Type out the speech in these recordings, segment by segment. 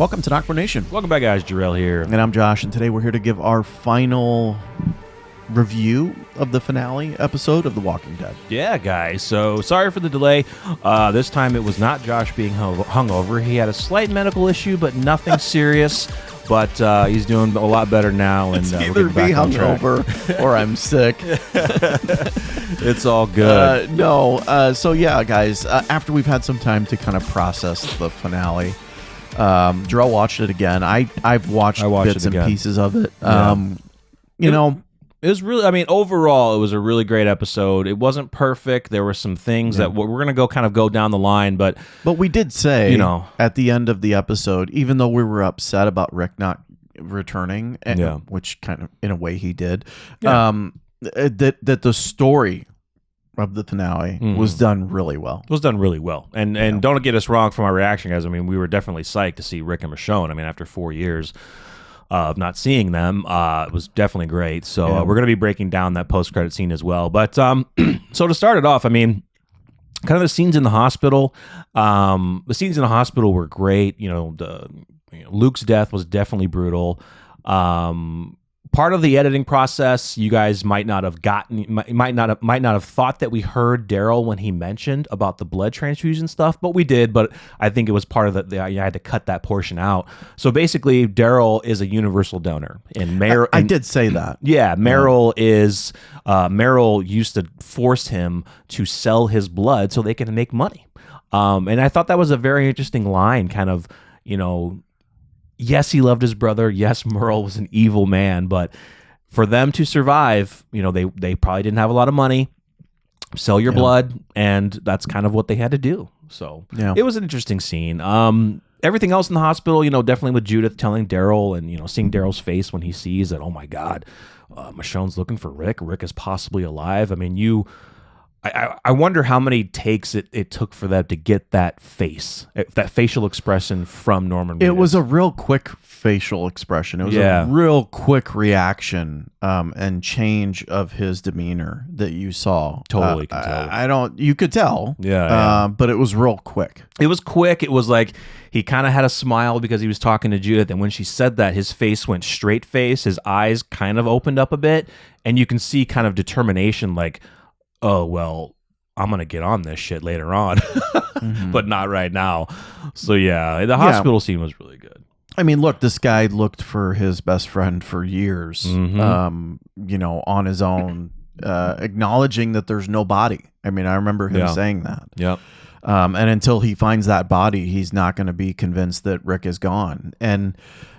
Welcome to NocBro Nation. Welcome back, guys. Daryl here. And I'm Josh, and today we're here to give our final review of the finale episode of The Walking Dead. Yeah, guys. So, sorry for the delay. This time it was not Josh being hungover. He had a slight medical issue, but nothing serious. But he's doing a lot better now. And It's either be hungover or I'm sick. It's all good. So yeah, guys, after we've had some time to kind of process the finale, Daryl watched it again. I've watched bits and pieces of it. You know, it was really, I mean, overall, it was a really great episode. It wasn't perfect. There were some things that we're going to go down the line, but we did say, at the end of the episode, even though we were upset about Rick not returning, which kind of, in a way, he did, that the story of the finale was done really well. It was done really well. And don't get us wrong from our reaction, guys. I mean, we were definitely psyched to see Rick and Michonne. I mean, after 4 years of not seeing them, it was definitely great. So we're going to be breaking down that post-credit scene as well. But so to start it off, I mean, kind of the scenes in the hospital. The scenes in the hospital were great. Luke's death was definitely brutal. Part of the editing process, you guys might not have thought that we heard Daryl when he mentioned about the blood transfusion stuff, but we did. But I think it was part of I had to cut that portion out. So basically, Daryl is a universal donor, and I did say that. Yeah, Meryl used to force him to sell his blood so they can make money. And I thought that was a very interesting line, kind of, yes, he loved his brother. Yes, Merle was an evil man, but for them to survive, they probably didn't have a lot of money. Sell your blood, and that's kind of what they had to do. So it was an interesting scene. Everything else in the hospital, definitely with Judith telling Daryl and, seeing Daryl's face when he sees that, oh my God, Michonne's looking for Rick. Rick is possibly alive. I mean, I wonder how many takes it took for them to get that facial expression from Norman Reedus. It was a real quick facial expression. It was a real quick reaction and change of his demeanor that you saw. Totally can tell. You could tell. But it was real quick. It was quick. It was like he kind of had a smile because he was talking to Judith, and when she said that, his face went straight face. His eyes kind of opened up a bit, and you can see kind of determination, like, oh, well, I'm going to get on this shit later on, but not right now. So, the hospital scene was really good. I mean, look, this guy looked for his best friend for years, on his own, acknowledging that there's no body. I mean, I remember him saying that. Yep. And until he finds that body, he's not going to be convinced that Rick is gone. And,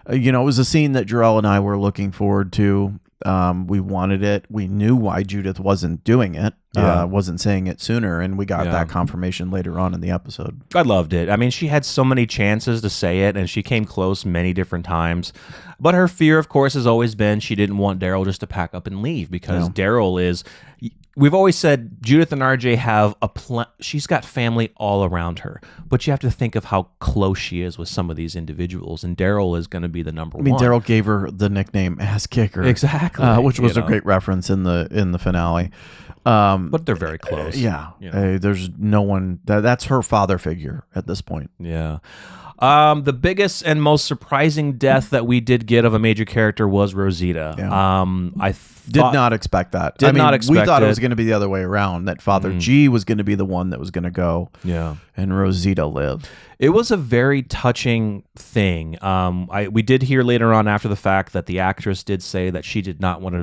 it was a scene that Jarrell and I were looking forward to. We wanted it. We knew why Judith wasn't doing it, wasn't saying it sooner, and we got that confirmation later on in the episode. I loved it. I mean, she had so many chances to say it, and she came close many different times. But her fear, of course, has always been she didn't want Daryl just to pack up and leave, because Daryl is... We've always said Judith and RJ have she's got family all around her, but you have to think of how close she is with some of these individuals, and Daryl is going to be the number one. I mean, Daryl gave her the nickname Ass Kicker, exactly, which was a great reference in the finale. But they're very close. There's no one that's her father figure at this point. Yeah. The biggest and most surprising death that we did get of a major character was Rosita. I did not expect that. We thought it was going to be the other way around, that Father G was going to be the one that was going to go. Yeah. And Rosita lived. It was a very touching thing. We did hear later on after the fact that the actress did say that she did not want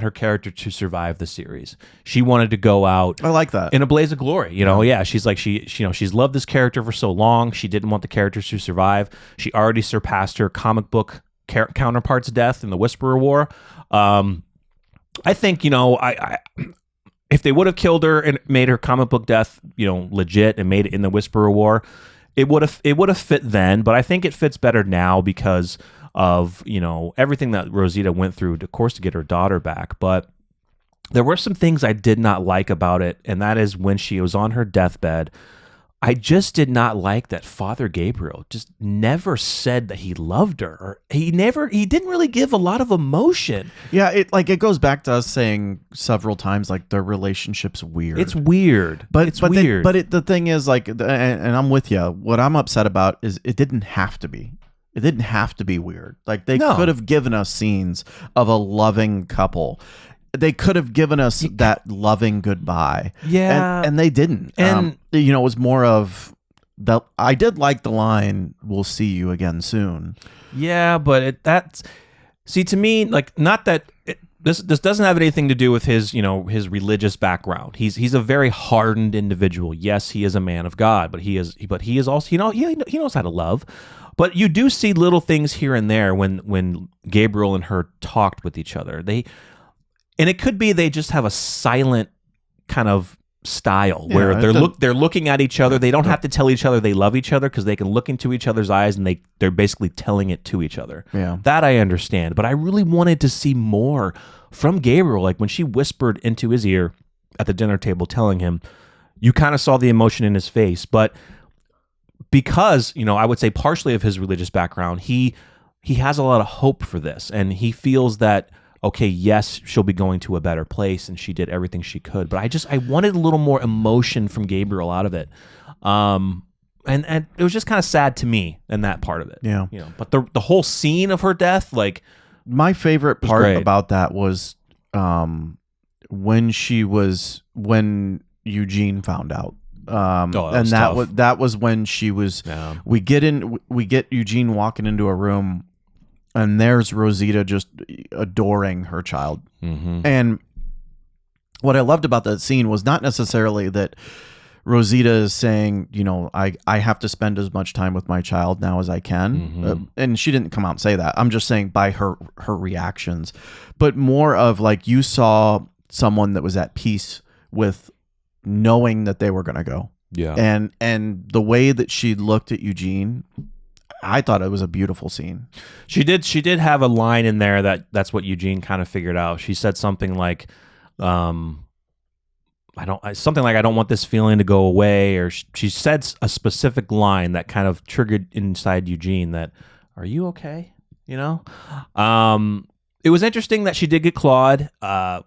her character to survive the series. She wanted to go out. I like that. In a blaze of glory. She's like she's loved this character for so long. She didn't want the characters to survive. She already surpassed her comic book counterpart's death in the Whisperer War. I think, if they would have killed her and made her comic book death, legit, and made it in the Whisperer War, it would have fit then. But I think it fits better now because of, everything that Rosita went through, of course, to get her daughter back. But there were some things I did not like about it, and that is when she was on her deathbed. I just did not like that Father Gabriel just never said that he loved her. Or he didn't really give a lot of emotion. Yeah, it goes back to us saying several times, like, their relationship's weird. It's weird. But the thing is, like, and I'm with you. What I'm upset about is it didn't have to be. It didn't have to be weird. Like they No. could have given us scenes of a loving couple. They could have given us that loving goodbye. Yeah. And they didn't. And it was more of the. I did like the line, "We'll see you again soon." Yeah, but that's see to me like not that this doesn't have anything to do with his his religious background. He's a very hardened individual. Yes, he is a man of God, but he is also he knows how to love. But you do see little things here and there when Gabriel and her talked with each other. And it could be they just have a silent kind of style where they're looking at each other. They don't have to tell each other they love each other because they can look into each other's eyes and they're basically telling it to each other. Yeah. That I understand. But I really wanted to see more from Gabriel. Like when she whispered into his ear at the dinner table telling him, you kind of saw the emotion in his face. But because, I would say partially of his religious background, he has a lot of hope for this. And he feels that okay, yes, she'll be going to a better place, and she did everything she could. But I wanted a little more emotion from Gabriel out of it, and it was just kind of sad to me in that part of it. Yeah. But the whole scene of her death, like my favorite part great. about that was when Eugene found out. That was when she was. Yeah. We get Eugene walking into a room. And there's Rosita just adoring her child. Mm-hmm. And what I loved about that scene was not necessarily that Rosita is saying, I have to spend as much time with my child now as I can. Mm-hmm. And she didn't come out and say that. I'm just saying by her reactions. But more of like you saw someone that was at peace with knowing that they were going to go. Yeah. And the way that she looked at Eugene, I thought it was a beautiful scene. She did have a line in there that's what Eugene kind of figured out. She said something like, I don't want this feeling to go away, or she said a specific line that kind of triggered inside Eugene that, are you okay? It was interesting that she did get clawed. Of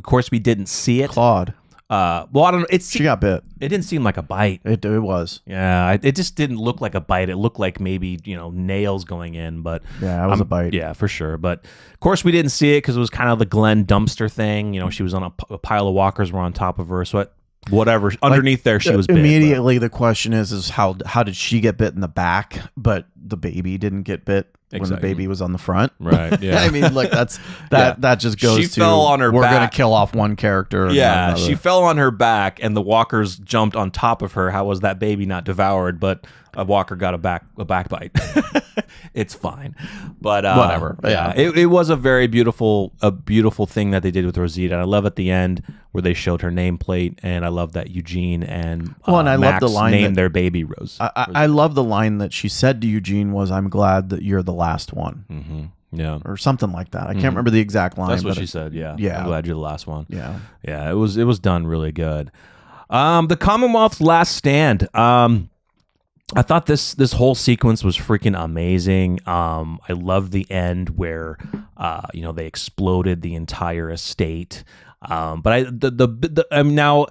course, we didn't see it. Clawed. I don't know. She got bit. It didn't seem like a bite. It was. Yeah, it just didn't look like a bite. It looked like maybe nails going in. But yeah, it was a bite. Yeah, for sure. But of course, we didn't see it because it was kind of the Glenn dumpster thing. She was on a pile of walkers were on top of her. So whatever underneath there, she was bit. Immediately, the question is how did she get bit in the back, but the baby didn't get bit? When the baby was on the front, right? Yeah, I mean, look, that just goes she fell on her we're back. Gonna kill off one character. Yeah, she fell on her back, and the walkers jumped on top of her. How was that baby not devoured? But a walker got a back bite. It's fine, but whatever. Yeah, it was a very beautiful thing that they did with Rosita. And I love at the end where they showed her nameplate, and I love that Eugene and and I Max love the line named their baby Rose. I love the line that she said to Eugene was, "I'm glad that you're the last one." Mm-hmm. Yeah, or something like that. I can't remember the exact line. That's what she said. Yeah, I'm glad you're the last one. Yeah, yeah. It was done really good. The Commonwealth's Last Stand. I thought this whole sequence was freaking amazing. I love the end where they exploded the entire estate. But now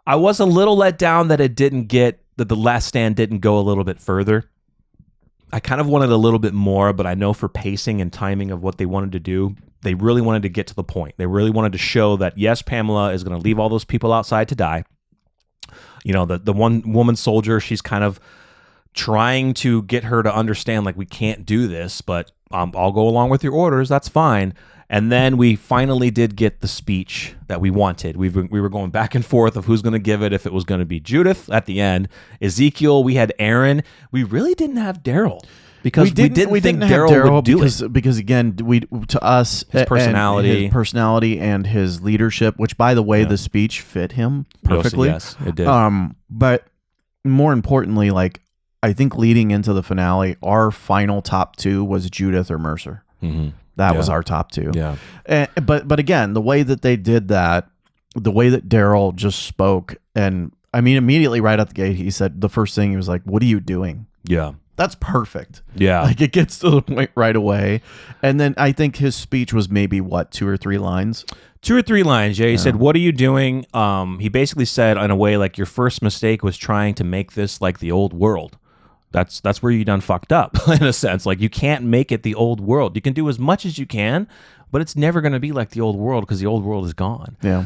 I was a little let down that the Last Stand didn't go a little bit further. I kind of wanted a little bit more, but I know for pacing and timing of what they wanted to do, they really wanted to get to the point. They really wanted to show that yes, Pamela is going to leave all those people outside to die. The one woman soldier, she's kind of trying to get her to understand, like, we can't do this, but I'll go along with your orders. That's fine. And then we finally did get the speech that we wanted. We were going back and forth of who's going to give it, if it was going to be Judith at the end, Ezekiel, we had Aaron. We really didn't have Daryl because we didn't think Daryl would do it. Because again, his personality and his leadership, which by the way, the speech fit him perfectly. Yes, it did. But more importantly, like, I think leading into the finale, our final top two was Judith or Mercer. Mm-hmm. That was our top two. Yeah. But again, the way that they did that, the way that Daryl just spoke, and I mean, immediately right out the gate, he said, the first thing he was like, "What are you doing?" Yeah. That's perfect. Yeah. Like, it gets to the point right away. And then I think his speech was maybe, 2 or 3 lines? 2 or 3 lines, yeah. He said, "What are you doing?" He basically said, in a way, like, your first mistake was trying to make this like the old world. that's where you done fucked up in a sense. Like, you can't make it the old world. You can do as much as you can, but it's never going to be like the old world because the old world is gone. Yeah.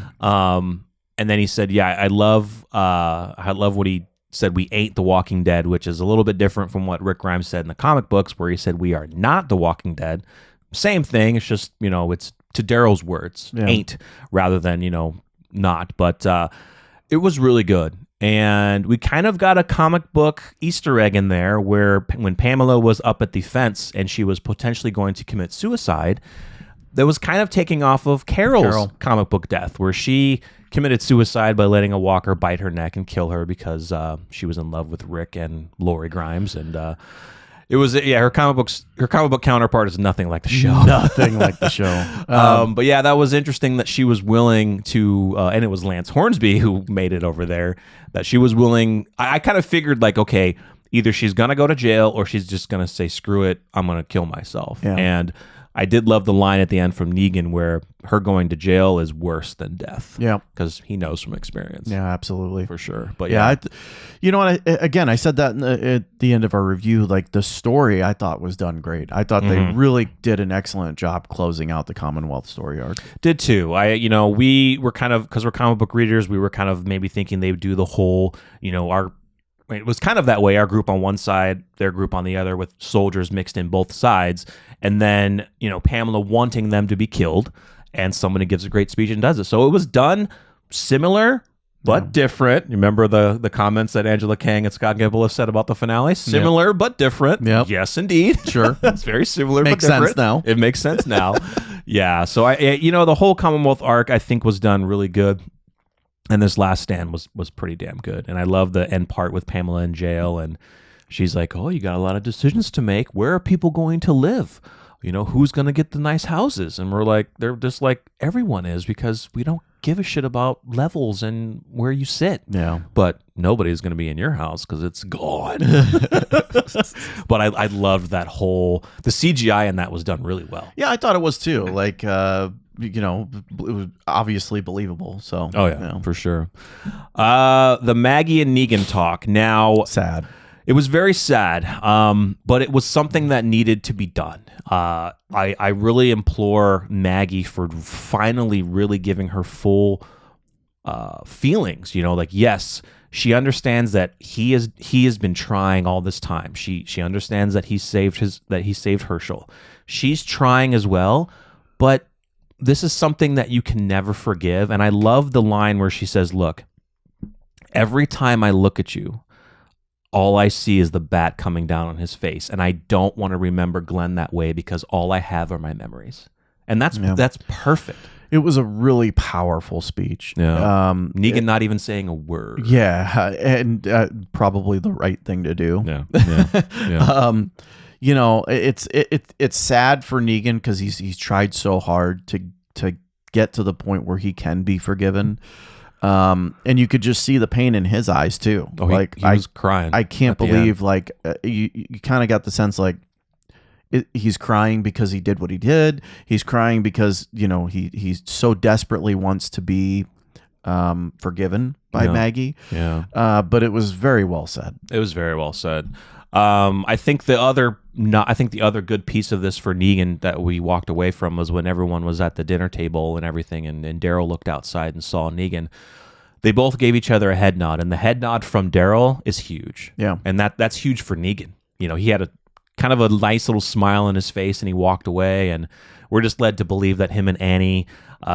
And then he said, yeah, I love what he said. We ain't the Walking Dead, which is a little bit different from what Rick Grimes said in the comic books, where he said we are not the Walking Dead. Same thing. It's just, it's to Daryl's words, ain't, rather than, not. But it was really good. And we kind of got a comic book Easter egg in there where when Pamela was up at the fence and she was potentially going to commit suicide, that was kind of taking off of Carol's comic book death, where she committed suicide by letting a walker bite her neck and kill her because she was in love with Rick and Lori Grimes. And it was, her comic book counterpart is nothing like the show. Nothing like the show. But yeah, that was interesting that she was willing to, and it was Lance Hornsby who made it over there, that she was willing. I kind of figured, like, okay, either she's going to go to jail or she's just going to say, screw it, I'm going to kill myself. Yeah. And I did love the line at the end from Negan where her going to jail is worse than death. Yeah. Because he knows from experience. Yeah, absolutely. For sure. But yeah, you know what? I said that at the end of our review. Like, the story, I thought was done great. I thought they really did an excellent job closing out the Commonwealth story arc. Did too. We were kind of, because we're comic book readers, we were kind of maybe thinking they would do the whole, it was kind of that way, our group on one side, their group on the other, with soldiers mixed in both sides. And then, Pamela wanting them to be killed, and somebody gives a great speech and does it. So it was done similar, but different. You remember the comments that Angela Kang and Scott Gimple have said about the finale? Similar, but different. Yep. Yes, indeed. Sure. That's very similar, Makes but different. sense now. It makes sense now. Yeah. So, the whole Commonwealth arc, I think, was done really good. And this last stand was pretty damn good. And I love the end part with Pamela in jail. And she's like, oh, you got a lot of decisions to make. Where are people going to live? Who's going to get the nice houses? And we're like, they're just like everyone is, because we don't give a shit about levels and where you sit. Yeah. But nobody's going to be in your house because it's gone. But I loved that the CGI in that was done really well. Yeah, I thought it was too. Like, it was obviously believable. So, oh yeah, for sure. The Maggie and Negan talk. Now, sad. It was very sad, but it was something that needed to be done. I really implore Maggie for finally really giving her full feelings. Yes, she understands that he has been trying all this time. She understands that he saved Herschel. She's trying as well, but this is something that you can never forgive. And I love the line where she says, "Look, every time I look at you, all I see is the bat coming down on his face, and I don't want to remember Glenn that way because all I have are my memories." And that's perfect. It was a really powerful speech. Yeah. Negan not even saying a word. Yeah, and probably the right thing to do. Yeah. It's sad for Negan because he's tried so hard to get to the point where he can be forgiven. And you could just see the pain in his eyes too. Oh, he was crying. I can't believe, like, you kind of got the sense like he's crying because he did what he did. He's crying because he so desperately wants to be forgiven by Maggie. Yeah. But it was very well said. It was very well said. I think the other good piece of this for Negan that we walked away from was when everyone was at the dinner table and everything, and Daryl looked outside and saw Negan. They both gave each other a head nod, and the head nod from Daryl is huge. Yeah. And that's huge for Negan. He had a kind of a nice little smile on his face, and he walked away, and we're just led to believe that him and Annie,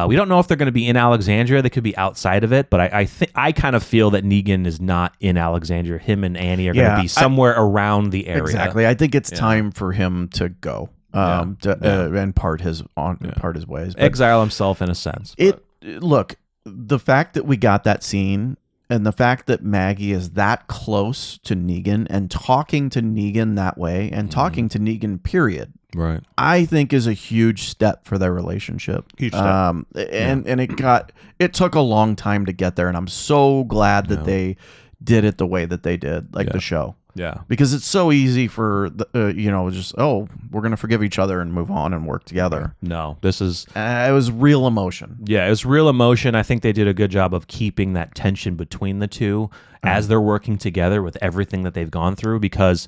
we don't know if they're going to be in Alexandria. They could be outside of it, but I kind of feel that Negan is not in Alexandria. Him and Annie are going to be somewhere around the area. Exactly. I think it's time for him to go and part his ways. But exile himself in a sense. Look, the fact that we got that scene and the fact that Maggie is that close to Negan and talking to Negan that way and talking to Negan, period. Right. I think is a huge step for their relationship. Huge step. And it took a long time to get there, and I'm so glad that they did it the way that they did, like the show. Yeah. Because it's so easy for just we're gonna forgive each other and move on and work together. No, this is It was real emotion. Yeah, it was real emotion. I think they did a good job of keeping that tension between the two as they're working together with everything that they've gone through, because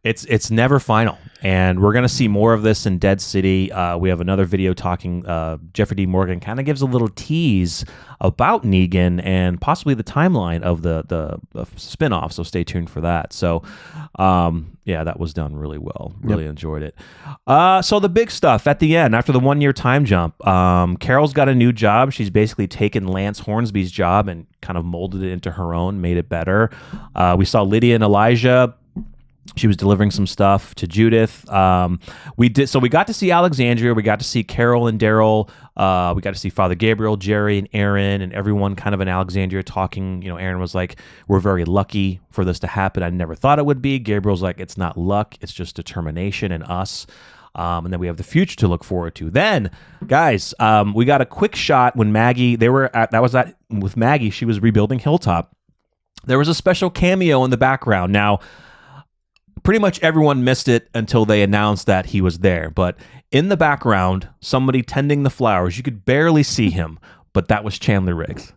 it's never final. And we're going to see more of this in Dead City. We have another video talking, Jeffrey D. Morgan kind of gives a little tease about Negan and possibly the timeline of the spinoff, so stay tuned for that. So, that was done really well. Really enjoyed it. So the big stuff at the end, after the 1 year time jump, Carol's got a new job. She's basically taken Lance Hornsby's job and kind of molded it into her own, made it better. We saw Lydia and Elijah. She was delivering some stuff to Judith. We got to see Alexandria. We got to see Carol and Daryl. We got to see Father Gabriel, Jerry, and Aaron, and everyone kind of in Alexandria talking. Aaron was like, "We're very lucky for this to happen. I never thought it would be." Gabriel's like, "It's not luck. It's just determination and us." And then we have the future to look forward to. Then, guys, we got a quick shot when Maggie. With Maggie. She was rebuilding Hilltop. There was a special cameo in the background. Now, pretty much everyone missed it until they announced that he was there. But in the background, somebody tending the flowers, you could barely see him, but that was Chandler Riggs.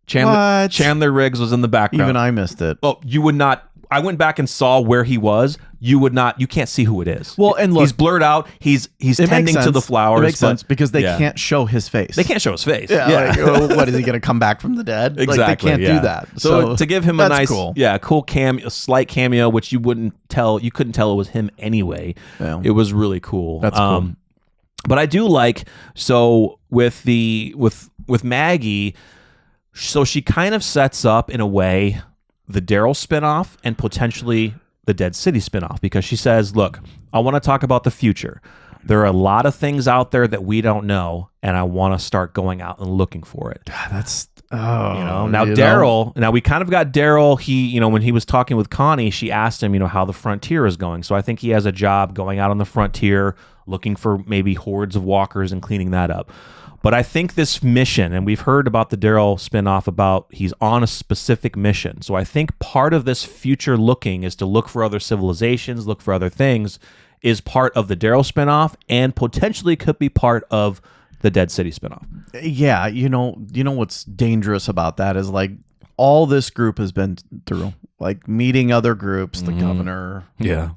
Chandler Riggs was in the background. Even I missed it. Oh, you would not. I went back and saw where he was. You would not. You can't see who it is. Well, and look, he's blurred out. He's tending to the flowers. It makes sense because they can't show his face. They can't show his face. Yeah. Like, what is he going to come back from the dead? Exactly. Like, they can't do that. So to give him a nice, cool. cool cameo, a slight cameo, which you couldn't tell it was him anyway. Yeah. It was really cool. That's cool. But I do like, so with Maggie, so she kind of sets up in a way the Daryl spinoff and potentially the Dead City spinoff, because she says, "Look, I want to talk about the future. There are a lot of things out there that we don't know, and I want to start going out and looking for it." That's now Daryl. Now we kind of got Daryl. He, when he was talking with Connie, she asked him, how the frontier is going. So I think he has a job going out on the frontier, looking for maybe hordes of walkers and cleaning that up. But I think this mission, and we've heard about the Daryl spinoff about he's on a specific mission. So I think part of this future looking is to look for other civilizations, look for other things, is part of the Daryl spinoff, and potentially could be part of the Dead City spinoff. Yeah, what's dangerous about that is like all this group has been through, like meeting other groups, the governor, the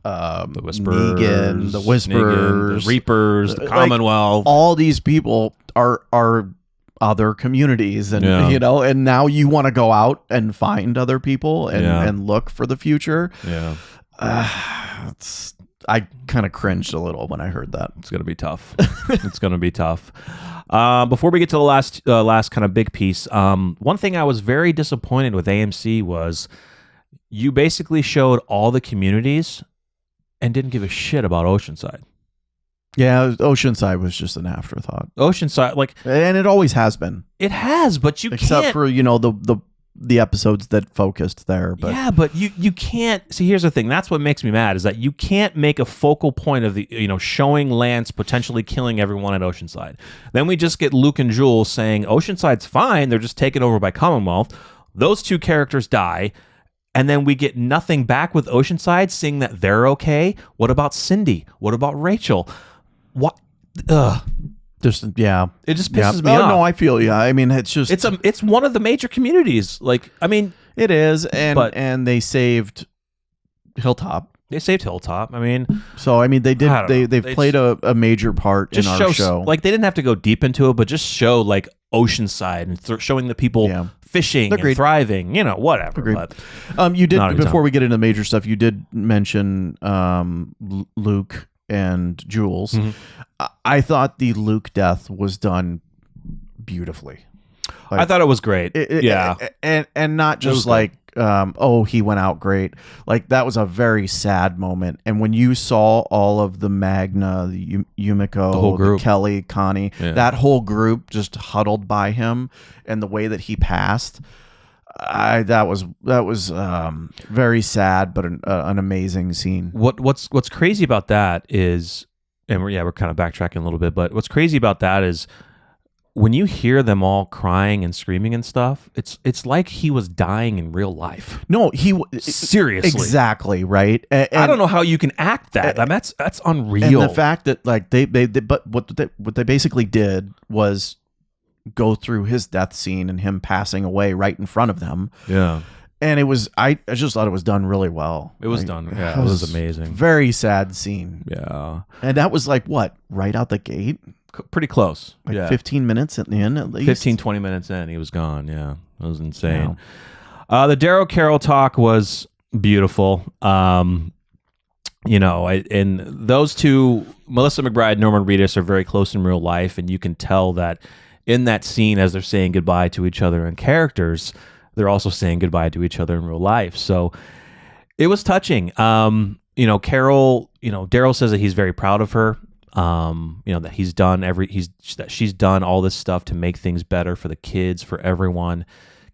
Whisperers, Negan, the Whisperers, the Reapers, the Commonwealth. All these people are other communities, and and now you want to go out and find other people and look for the future. Yeah, I kind of cringed a little when I heard that. It's gonna be tough. It's gonna be tough. Before we get to the last kind of big piece, one thing I was very disappointed with AMC was you basically showed all the communities and didn't give a shit about Oceanside. Yeah, Oceanside was just an afterthought. Oceanside, and it always has been. It has, but except for the episodes that focused there. But yeah, but you can't see. Here's the thing. That's what makes me mad, is that you can't make a focal point of the showing Lance potentially killing everyone at Oceanside. Then we just get Luke and Jules saying Oceanside's fine. They're just taken over by Commonwealth. Those two characters die. And then we get nothing back with Oceanside, seeing that they're okay. What about Cindy? What about Rachel? What? It just pisses me off. No, I feel you. I mean, it's just it's one of the major communities. It is, and they saved Hilltop. They saved Hilltop. They've played a major part in our show. They didn't have to go deep into it, but just show Oceanside and showing the people fishing and thriving. Whatever. Agreed. But you did before we get into major stuff. You did mention Luke and Jules. Mm-hmm. I thought the Luke death was done beautifully. I thought it was great. And not just he went out great. That was a very sad moment. And when you saw all of the Magna, the Yumiko, the whole group, Kelly, Connie, that whole group just huddled by him, and the way that he passed, that was very sad, but an amazing scene. What's crazy about that is, and we're kind of backtracking a little bit, but what's crazy about that is when you hear them all crying and screaming and stuff, it's like he was dying in real life. No, Seriously. Exactly, right? And I don't know how you can act that. I mean, that's unreal. And the fact that like they but what they basically did was go through his death scene and him passing away right in front of them. Yeah. And it was I just thought it was done really well. It was done. Yeah, it was amazing. Very sad scene. Yeah. And that was like what? Right out the gate? Pretty close. Like 15 minutes in at least. 15, 20 minutes in, he was gone. Yeah. It was insane. The Daryl Carroll talk was beautiful. And those two, Melissa McBride and Norman Reedus, are very close in real life, and you can tell that in that scene, as they're saying goodbye to each other in characters, they're also saying goodbye to each other in real life. So it was touching. Carol, Daryl says that he's very proud of her. That she's done all this stuff to make things better for the kids, for everyone.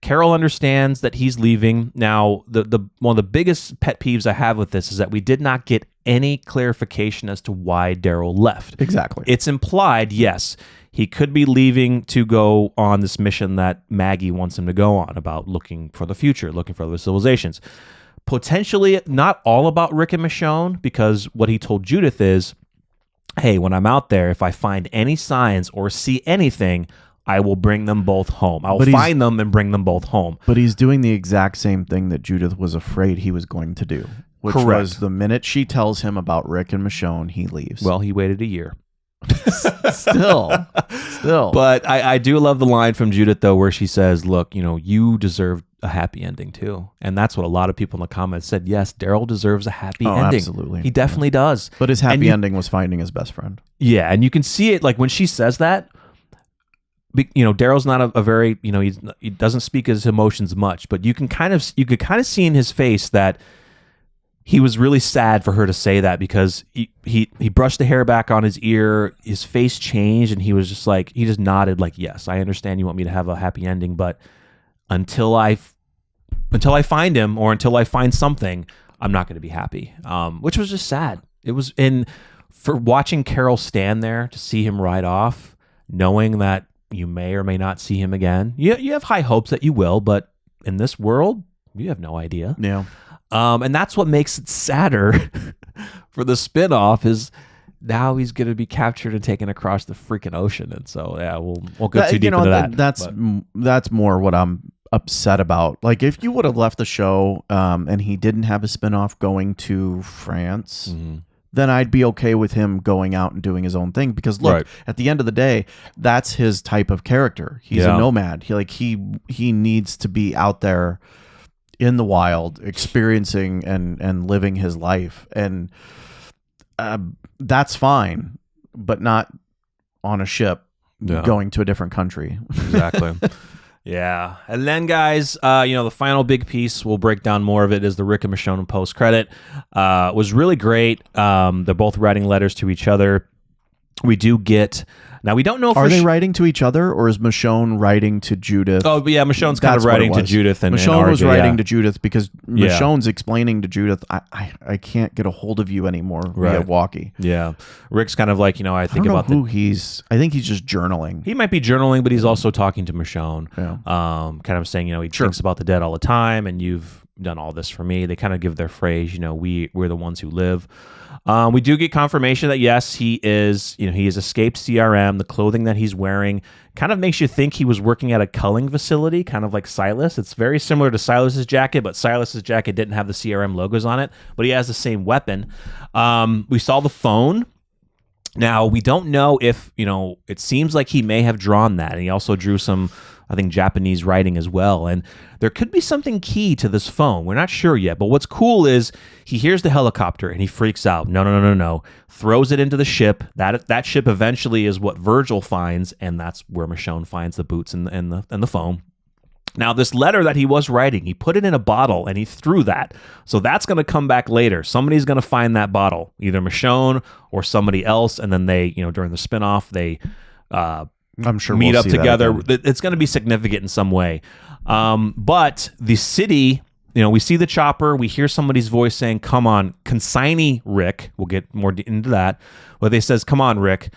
Carol understands that he's leaving. Now, the one of the biggest pet peeves I have with this is that we did not get any clarification as to why Daryl left. Exactly. It's implied, yes, he could be leaving to go on this mission that Maggie wants him to go on, about looking for the future, looking for other civilizations. Potentially not all about Rick and Michonne, because what he told Judith is, hey, when I'm out there, if I find any signs or see anything, I will bring them both home. I will find them and bring them both home. But he's doing the exact same thing that Judith was afraid he was going to do, which was the minute she tells him about Rick and Michonne, he leaves. Well, he waited a year. Still. But I do love the line from Judith, though, where she says, look, you deserve a happy ending, too. And that's what a lot of people in the comments said. Yes, Daryl deserves a happy ending. Absolutely. He definitely does. But his happy ending was finding his best friend. Yeah, and you can see it, like, when she says that, Daryl's not a very, he doesn't speak his emotions much, but you could kind of see in his face that he was really sad for her to say that, because he brushed the hair back on his ear, his face changed, and he was just like, he just nodded like, yes, I understand you want me to have a happy ending, but until I find him, or until I find something, I'm not going to be happy. Which was just sad. It was, for watching Carol stand there to see him ride off, knowing that you may or may not see him again. You have high hopes that you will, but in this world, you have no idea. Yeah. And that's what makes it sadder for the spinoff, is now he's going to be captured and taken across the freaking ocean. And so, yeah, we'll go too deep into that. That's more what I'm upset about. Like, if you would have left the show and he didn't have a spinoff going to France, then I'd be okay with him going out and doing his own thing. Because look, at the end of the day, that's his type of character. He's a nomad. He needs to be out there in the wild, experiencing and living his life. And that's fine, but not on a ship going to a different country. Exactly. Yeah. And then, guys, the final big piece, we'll break down more of it, is the Rick and Michonne post-credit. Was really great. They're both writing letters to each other. We do get... Now, we don't know if... Are they writing to each other, or is Michonne writing to Judith? Oh, but yeah, Michonne's kind of writing to Judith. And Michonne was RJ, writing to Judith because Michonne's explaining to Judith, I can't get a hold of you anymore via walkie. Yeah. Rick's kind of like, I think about I think he's just journaling. He might be journaling, but he's also talking to Michonne. Yeah. Kind of saying, he thinks about the dead all the time, and you've done all this for me. They kind of give their phrase, we're the ones who live. We do get confirmation that yes, he has escaped CRM. The clothing that he's wearing kind of makes you think he was working at a culling facility, kind of like Silas. It's very similar to Silas's jacket, but Silas's jacket didn't have the CRM logos on it, but he has the same weapon. We saw the phone. Now, we don't know if, it seems like he may have drawn that. And he also drew some, I think, Japanese writing as well. And there could be something key to this phone. We're not sure yet. But what's cool is he hears the helicopter and he freaks out. No. Throws it into the ship. That ship eventually is what Virgil finds. And that's where Michonne finds the boots and the phone. Now, this letter that he was writing, he put it in a bottle and he threw that. So that's going to come back later. Somebody's going to find that bottle, either Michonne or somebody else. And then they, during the spinoff, they I'm sure meet we'll up see together. It's going to be significant in some way. But the city, we see the chopper. We hear somebody's voice saying, come on, consignee Rick. We'll get more into that. But they says, come on, Rick.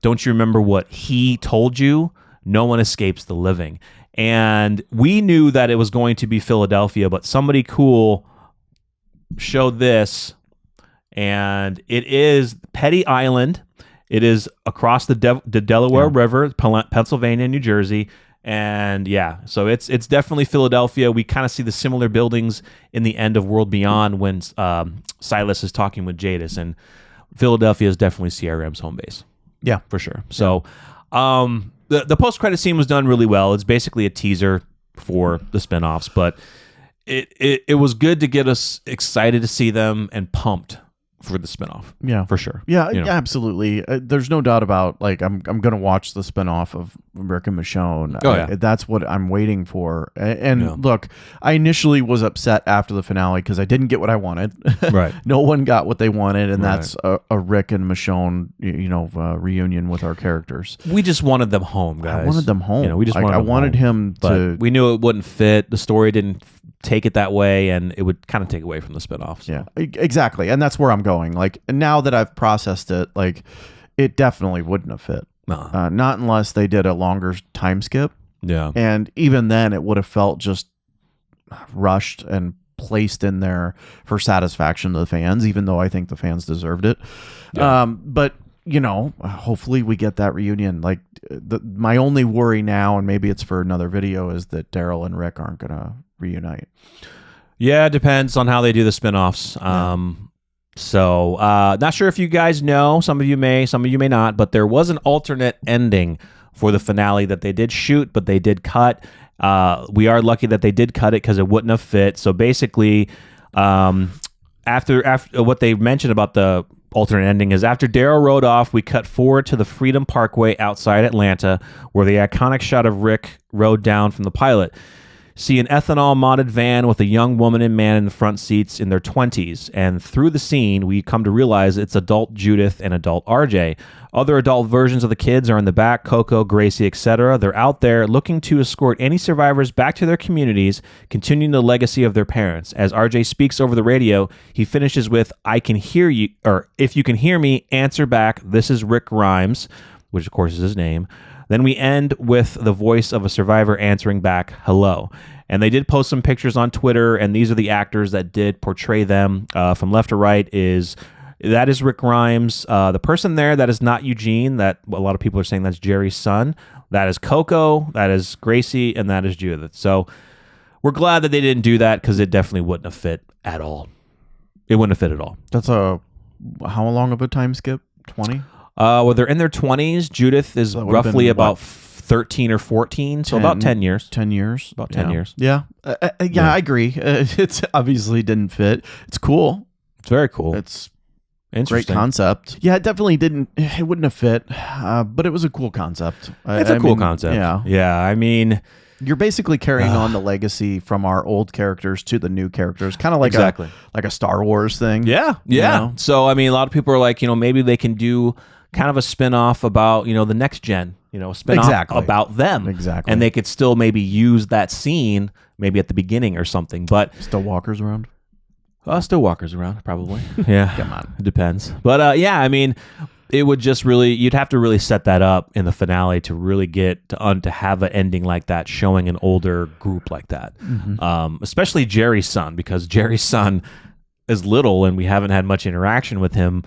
Don't you remember what he told you? No one escapes the living. And we knew that it was going to be Philadelphia, but somebody cool showed this, and it is Petty Island. It is across the Delaware River, Pennsylvania, New Jersey. And yeah, so it's definitely Philadelphia. We kind of see the similar buildings in the end of World Beyond when Silas is talking with Jadis, and Philadelphia is definitely CRM's home base. Yeah, for sure. So the post-credit scene was done really well. It's basically a teaser for the spinoffs, but it was good to get us excited to see them and pumped for the spinoff. Yeah, for sure. Yeah, yeah, absolutely. There's no doubt about, like, I'm going to watch the spinoff of Rick and Michonne. Oh, yeah. That's what I'm waiting for. And look, I initially was upset after the finale because I didn't get what I wanted. Right. No one got what they wanted, and that's a Rick and Michonne, reunion with our characters. We just wanted them home, guys. I wanted them home. We just wanted them wanted home. him to. We knew it wouldn't fit. The story didn't take it that way, and it would kind of take away from the spinoff. So. Yeah, exactly. And that's where I'm going. Like, now that I've processed it, like, it definitely wouldn't have fit. Not unless they did a longer time skip. Yeah. And even then, it would have felt just rushed and placed in there for satisfaction to the fans, even though I think the fans deserved it. Yeah. But, hopefully we get that reunion. Like, my only worry now, and maybe it's for another video, is that Daryl and Rick aren't going to reunite. Yeah, it depends on how they do the spinoffs. So not sure if you guys know, some of you may not, but there was an alternate ending for the finale that they did shoot, but they did cut. We are lucky that they did cut it because it wouldn't have fit. So basically, after what they mentioned about the alternate ending is after Daryl rode off, we cut forward to the Freedom Parkway outside Atlanta, where the iconic shot of Rick rode down from the pilot. See an ethanol modded van with a young woman and man in the front seats in their 20s. And through the scene, we come to realize it's adult Judith and adult RJ. Other adult versions of the kids are in the back, Coco, Gracie, etc. They're out there looking to escort any survivors back to their communities, continuing the legacy of their parents. As RJ speaks over the radio, he finishes with, "I can hear you," or "If you can hear me, answer back. This is Rick Grimes," which of course is his name. Then we end with the voice of a survivor answering back, "Hello." And they did post some pictures on Twitter, and these are the actors that did portray them. From left to right that is Rick Grimes. The person there, that is not Eugene. That a lot of people are saying that's Jerry's son. That is Coco. That is Gracie, and that is Judith. So we're glad that they didn't do that because it definitely wouldn't have fit at all. It wouldn't have fit at all. That's how long of a time skip? 20? Well, they're in their 20s. Judith is roughly about 13 or 14, so about 10 years. 10 years. About 10 years. Yeah. I agree. It's obviously didn't fit. It's cool. It's very cool. It's great concept. Yeah, it definitely it wouldn't have fit, but it was a cool concept. It's a cool concept. Yeah. Yeah, I mean, you're basically carrying on the legacy from our old characters to the new characters, kind of like a Star Wars thing. Yeah. Yeah. So, I mean, a lot of people are like, maybe they can do kind of a spin-off about, the next gen, a spin-off about them. Exactly. And they could still maybe use that scene maybe at the beginning or something. But still Walker's around? Still Walker's around, probably. Yeah. Come on. It depends. But yeah, I mean, it would just you'd have to really set that up in the finale to really get to have an ending like that, showing an older group like that. Mm-hmm. Especially Jerry's son, because Jerry's son is little and we haven't had much interaction with him.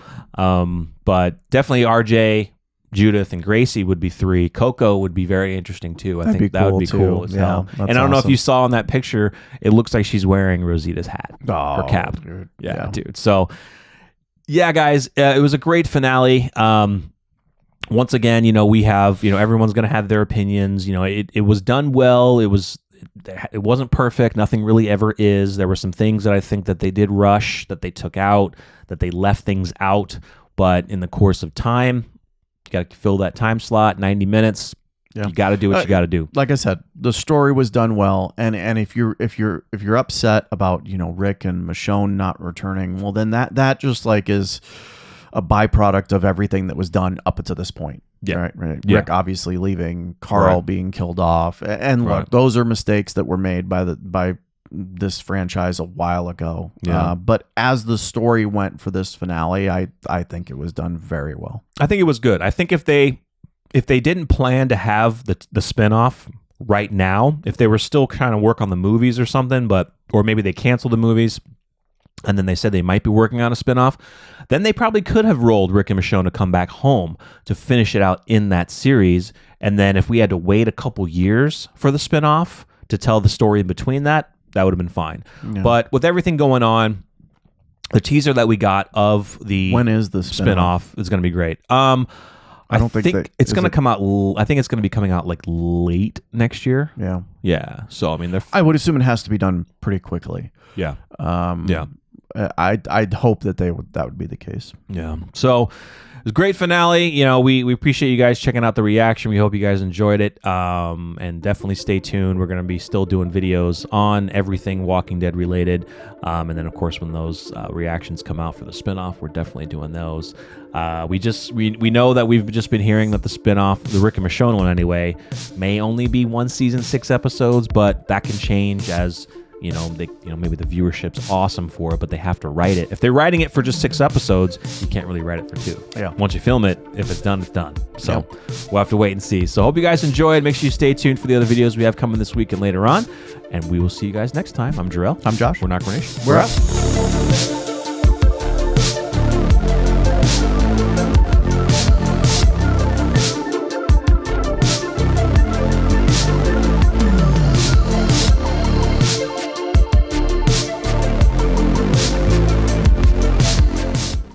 But definitely RJ, Judith, and Gracie would be 3. Coco would be very interesting too. I think that would be cool as hell. And I don't know if you saw in that picture, it looks like she's wearing Rosita's hat or cap. Dude. Yeah, dude. So yeah, guys, it was a great finale. Once again, we have, everyone's going to have their opinions. It was done well. It wasn't perfect. Nothing really ever is. There were some things that I think that they did rush, that they took out, that they left things out. But in the course of time, you got to fill that time slot, 90 minutes. Yeah. You got to do what you got to do. Like I said, the story was done well, and if you're upset about Rick and Michonne not returning, well then that just like is a byproduct of everything that was done up until this point. Yeah. Right. Yeah. Rick obviously leaving, Carl being killed off, and look, those are mistakes that were made by this franchise a while ago. Yeah. But as the story went for this finale, I think it was done very well. I think it was good. I think if they didn't plan to have the spinoff right now, if they were still trying to work on the movies or something, or maybe they canceled the movies and then they said they might be working on a spinoff, then they probably could have rolled Rick and Michonne to come back home to finish it out in that series. And then if we had to wait a couple years for the spinoff to tell the story in between that would have been fine. Yeah. But with everything going on, the teaser that we got of the when is the spinoff is going to be great. I don't think it's going to come out. I think it's going to be coming out like late next year. Yeah. Yeah. So I mean, I would assume it has to be done pretty quickly. Yeah. Yeah. I'd hope that that would be the case. Yeah. So it was a great finale. You know, we appreciate you guys checking out the reaction. We hope you guys enjoyed it. And definitely stay tuned. We're going to be still doing videos on everything Walking Dead related. And then of course, when those reactions come out for the spinoff, we're definitely doing those. We know that we've just been hearing that the spinoff, the Rick and Michonne one anyway, may only be 1 season, 6 episodes, but that can change as maybe the viewership's awesome for it, but they have to write it. If they're writing it for just 6 episodes, you can't really write it for 2. Yeah. Once you film it, if it's done, it's done. So we'll have to wait and see. So hope you guys enjoyed. Make sure you stay tuned for the other videos we have coming this week and later on. And we will see you guys next time. I'm Jarrell. I'm Josh. We're NocBro Nation. We're up.